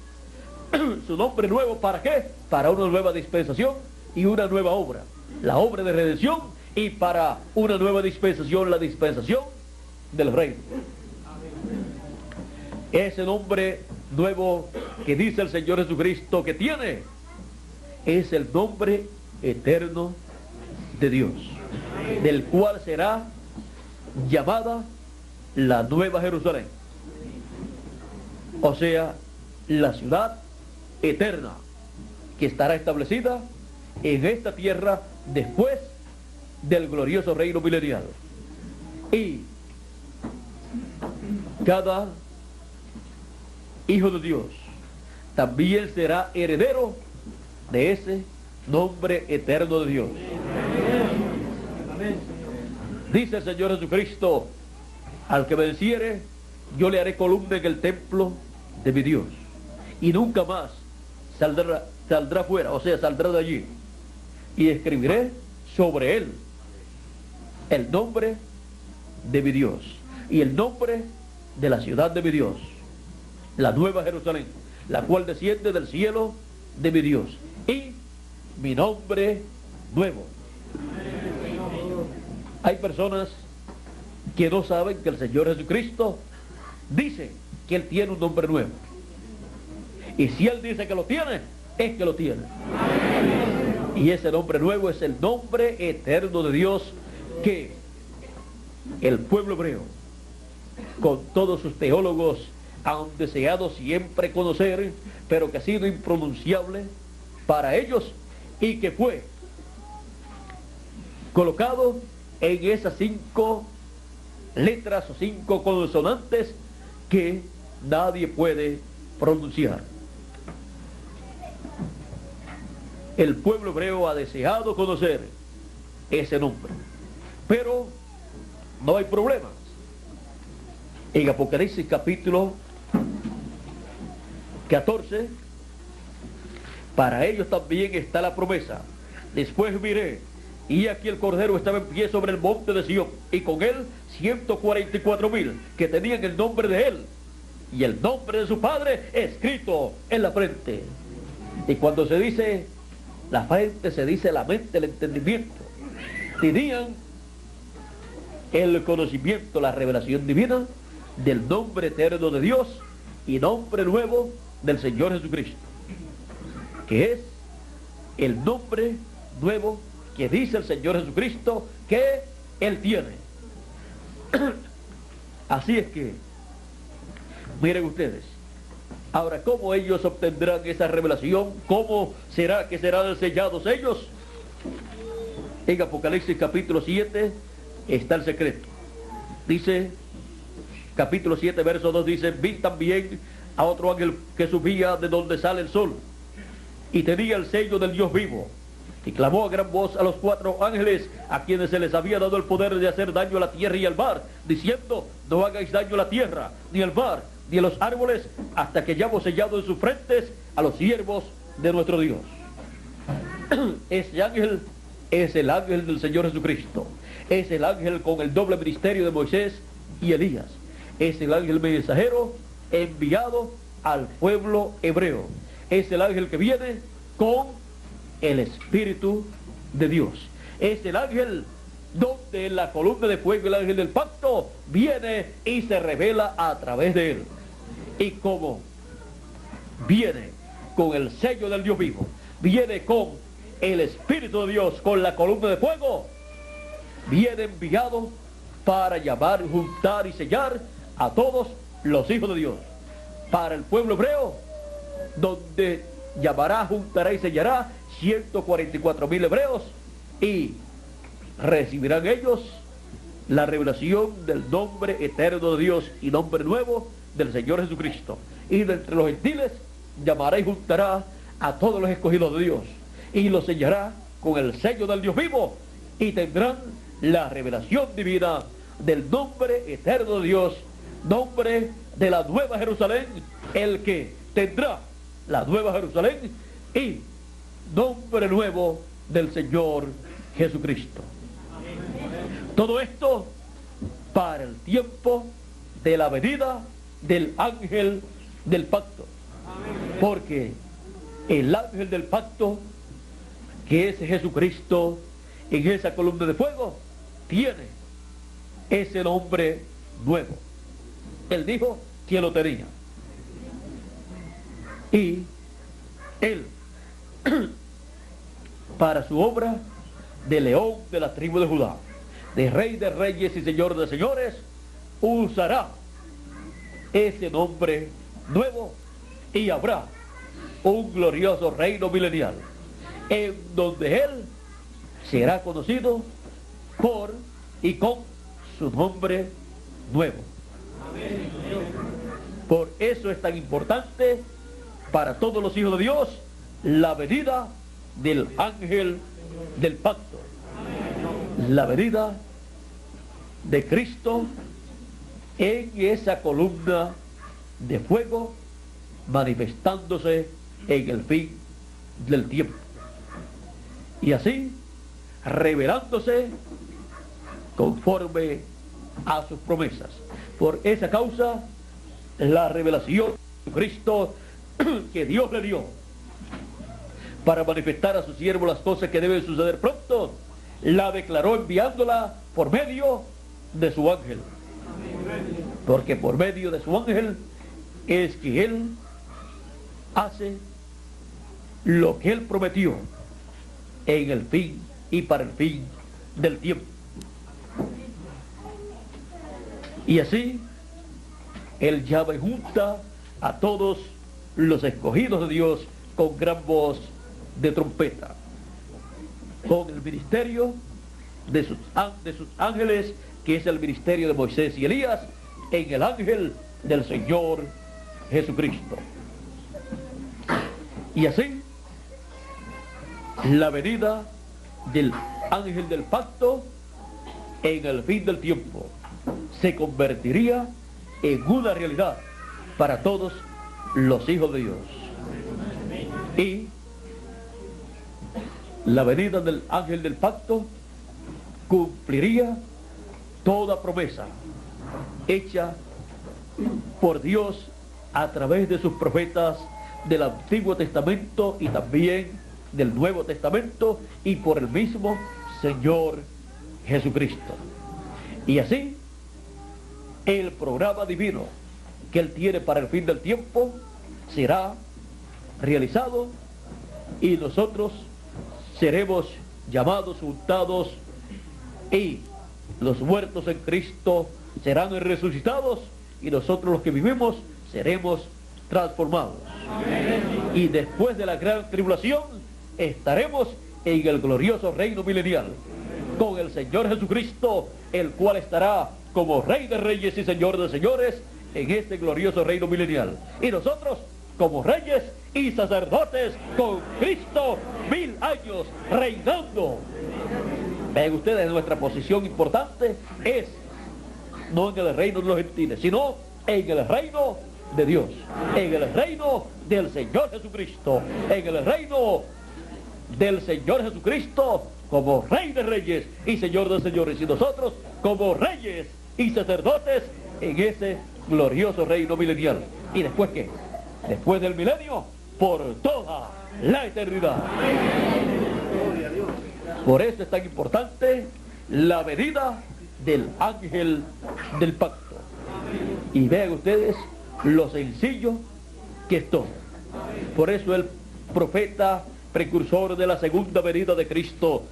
Su nombre nuevo, ¿para qué? Para una nueva dispensación y una nueva obra, la obra de redención, y para una nueva dispensación, la dispensación del reino. Ese nombre nuevo que dice el Señor Jesucristo que tiene es el nombre eterno de Dios, del cual será llamada la Nueva Jerusalén, o sea, la ciudad eterna que estará establecida en esta tierra después del glorioso reino milenial. Y cada hijo de Dios también será heredero de ese nombre eterno de Dios. Dice el Señor Jesucristo: al que venciere, yo le haré columna en el templo de mi Dios, y nunca más saldrá fuera, o sea, saldrá de allí, y escribiré sobre él el nombre de mi Dios y el nombre de la ciudad de mi Dios, la Nueva Jerusalén, la cual desciende del cielo de mi Dios, y mi nombre nuevo. Hay personas que no saben que el Señor Jesucristo dice que Él tiene un nombre nuevo. Y si Él dice que lo tiene, es que lo tiene. Y ese nombre nuevo es el nombre eterno de Dios, que el pueblo hebreo, con todos sus teólogos, han deseado siempre conocer, pero que ha sido impronunciable para ellos, y que fue colocado en esas 5 letras o 5 consonantes que nadie puede pronunciar. el pueblo hebreo ha deseado conocer ese nombre. Pero no hay problemas. En Apocalipsis capítulo 14, para ellos también está la promesa. Después miré, y aquí el Cordero estaba en pie sobre el monte de Sión, y con él 144,000 que tenían el nombre de él y el nombre de su padre escrito en la frente. Y cuando se dice la frente, se dice la mente, el entendimiento. Tenían el conocimiento, la revelación divina del nombre eterno de Dios y nombre nuevo del Señor Jesucristo, que es el nombre nuevo que dice el Señor Jesucristo que Él tiene. Así es que, miren ustedes, ahora, ¿cómo ellos obtendrán esa revelación? ¿Cómo será que serán sellados ellos? En Apocalipsis capítulo 7 está el secreto. Dice, capítulo 7, verso 2, dice: vi también a otro ángel que subía de donde sale el sol, y tenía el sello del Dios vivo, y clamó a gran voz a los 4 ángeles a quienes se les había dado el poder de hacer daño a la tierra y al mar, diciendo: no hagáis daño a la tierra, ni al mar, ni a los árboles, hasta que hayamos sellado en sus frentes a los siervos de nuestro Dios. Ese ángel es el ángel del Señor Jesucristo. Es el ángel con el doble ministerio de Moisés y Elías. Es el ángel mensajero enviado al pueblo hebreo. Es el ángel que viene con el Espíritu de Dios. Es el ángel donde en la columna de fuego el ángel del pacto viene y se revela a través de él. Y como viene con el sello del Dios vivo, viene con el Espíritu de Dios, con la columna de fuego, viene enviado para llamar, juntar y sellar a todos los hijos de Dios. Para el pueblo hebreo, donde llamará, juntará y sellará 144,000 hebreos, y recibirán ellos la revelación del nombre eterno de Dios y nombre nuevo del Señor Jesucristo. Y de entre los gentiles llamará y juntará a todos los escogidos de Dios, y los sellará con el sello del Dios vivo, y tendrán la revelación divina del nombre eterno de Dios, nombre de la Nueva Jerusalén, el que tendrá la Nueva Jerusalén, y nombre nuevo del Señor Jesucristo. Todo esto para el tiempo de la venida del ángel del pacto. Porque el ángel del pacto, que es Jesucristo, en esa columna de fuego, tiene ese nombre nuevo. Él dijo que lo tenía. Y él, para su obra de león de la tribu de Judá, de rey de reyes y señor de señores, usará ese nombre nuevo, y habrá un glorioso reino milenial en donde él será conocido por y con su nombre nuevo. Por eso es tan importante para todos los hijos de Dios la venida del ángel del pacto, la venida de Cristo en esa columna de fuego, manifestándose en el fin del tiempo, y así revelándose conforme a sus promesas. Por esa causa, la revelación de Cristo que Dios le dio para manifestar a su siervo las cosas que deben suceder pronto, la declaró enviándola por medio de su ángel. Porque por medio de su ángel es que él hace lo que él prometió en el fin y para el fin del tiempo. Y así él llama y junta a todos los escogidos de Dios con gran voz de trompeta, con el ministerio de sus ángeles, que es el ministerio de Moisés y Elías, en el ángel del Señor Jesucristo. Y así la venida del ángel del pacto en el fin del tiempo se convertiría en una realidad para todos los hijos de Dios. Y la venida del ángel del pacto cumpliría toda promesa hecha por Dios a través de sus profetas del Antiguo Testamento y también del Nuevo Testamento y por el mismo Señor Jesucristo. Y así, el programa divino que Él tiene para el fin del tiempo será realizado y nosotros seremos llamados, juntados, y los muertos en Cristo serán resucitados y nosotros los que vivimos seremos transformados. Amén. Y después de la gran tribulación estaremos en el glorioso reino milenial con el Señor Jesucristo, el cual estará como Rey de Reyes y Señor de Señores en este glorioso reino milenial. Y nosotros como reyes y sacerdotes con Cristo 1000 años reinando. Ven ustedes, nuestra posición importante es no en el reino de los gentiles, sino en el reino de Dios, en el reino del Señor Jesucristo, en el reino del Señor Jesucristo como Rey de Reyes y Señor de Señores, y nosotros como reyes y sacerdotes en ese glorioso reino milenial. ¿Y después qué? Después del milenio, por toda la eternidad. Por eso es tan importante la venida del ángel del pacto. Y vean ustedes lo sencillo que es todo. Por eso el profeta, precursor de la segunda venida de Cristo,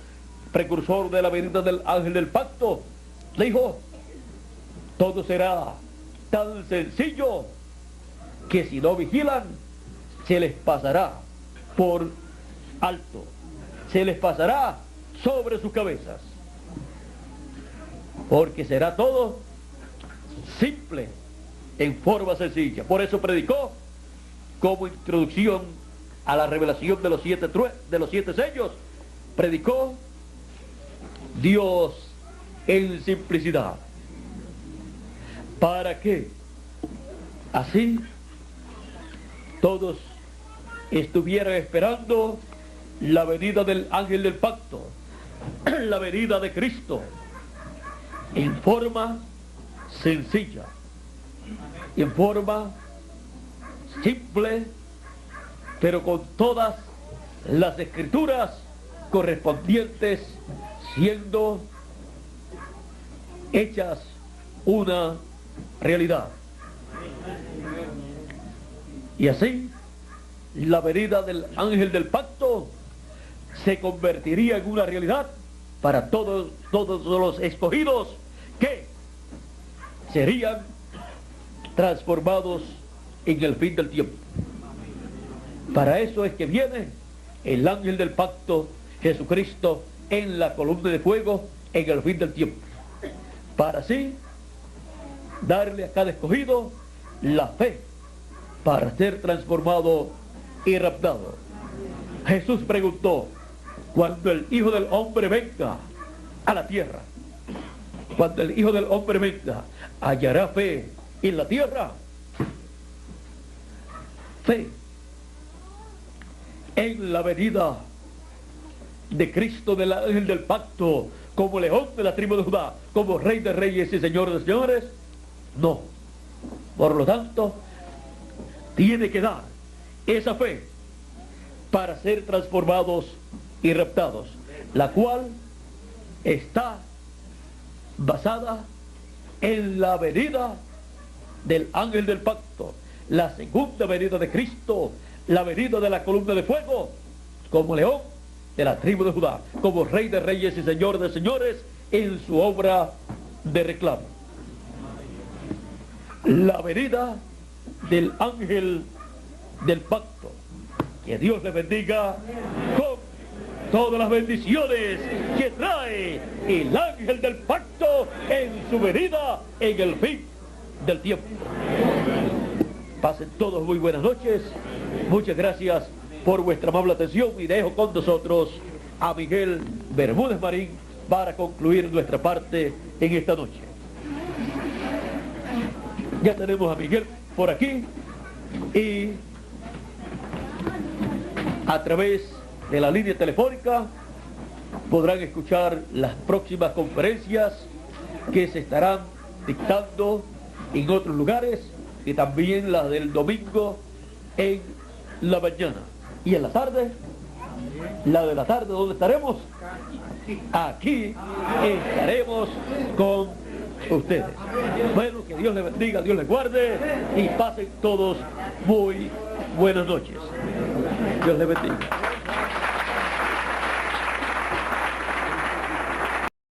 precursor de la venida del ángel del pacto, dijo: todo será tan sencillo que si no vigilan, se les pasará por alto, se les pasará sobre sus cabezas, porque será todo simple, en forma sencilla. Por eso predicó como introducción a la revelación de los siete sellos, predicó Dios en simplicidad. ¿Para qué? Así todos estuvieran esperando la venida del ángel del pacto, la venida de Cristo, en forma sencilla, en forma simple, pero con todas las escrituras correspondientes siendo hechas una realidad. Y así, la venida del ángel del pacto se convertiría en una realidad para todos los escogidos que serían transformados en el fin del tiempo. Para eso es que viene el ángel del pacto, Jesucristo, en la columna de fuego en el fin del tiempo, para así darle a cada escogido la fe para ser transformado y raptado. Jesús preguntó: cuando el Hijo del Hombre venga a la tierra, cuando el Hijo del Hombre venga, ¿hallará fe en la tierra? Fe en la venida de Cristo, del ángel del pacto, como león de la tribu de Judá, como Rey de Reyes y Señor de Señores. No. Por lo tanto, tiene que dar esa fe para ser transformados y raptados, la cual está basada en la venida del ángel del pacto, la segunda venida de Cristo, la venida de la columna de fuego, como león de la tribu de Judá, como Rey de Reyes y Señor de Señores, en su obra de reclamo. La venida del ángel del pacto. Que Dios les bendiga con todas las bendiciones que trae el ángel del pacto en su venida en el fin del tiempo. Pasen todos muy buenas noches. Muchas gracias por vuestra amable atención y dejo con nosotros a Miguel Bermúdez Marín para concluir nuestra parte en esta noche. Ya tenemos a Miguel por aquí y a través de la línea telefónica podrán escuchar las próximas conferencias que se estarán dictando en otros lugares y también las del domingo en la mañana. Y en la tarde, la de la tarde, ¿dónde estaremos? Aquí estaremos con ustedes. Bueno, que Dios les bendiga, Dios les guarde y pasen todos muy buenas noches. Dios les bendiga.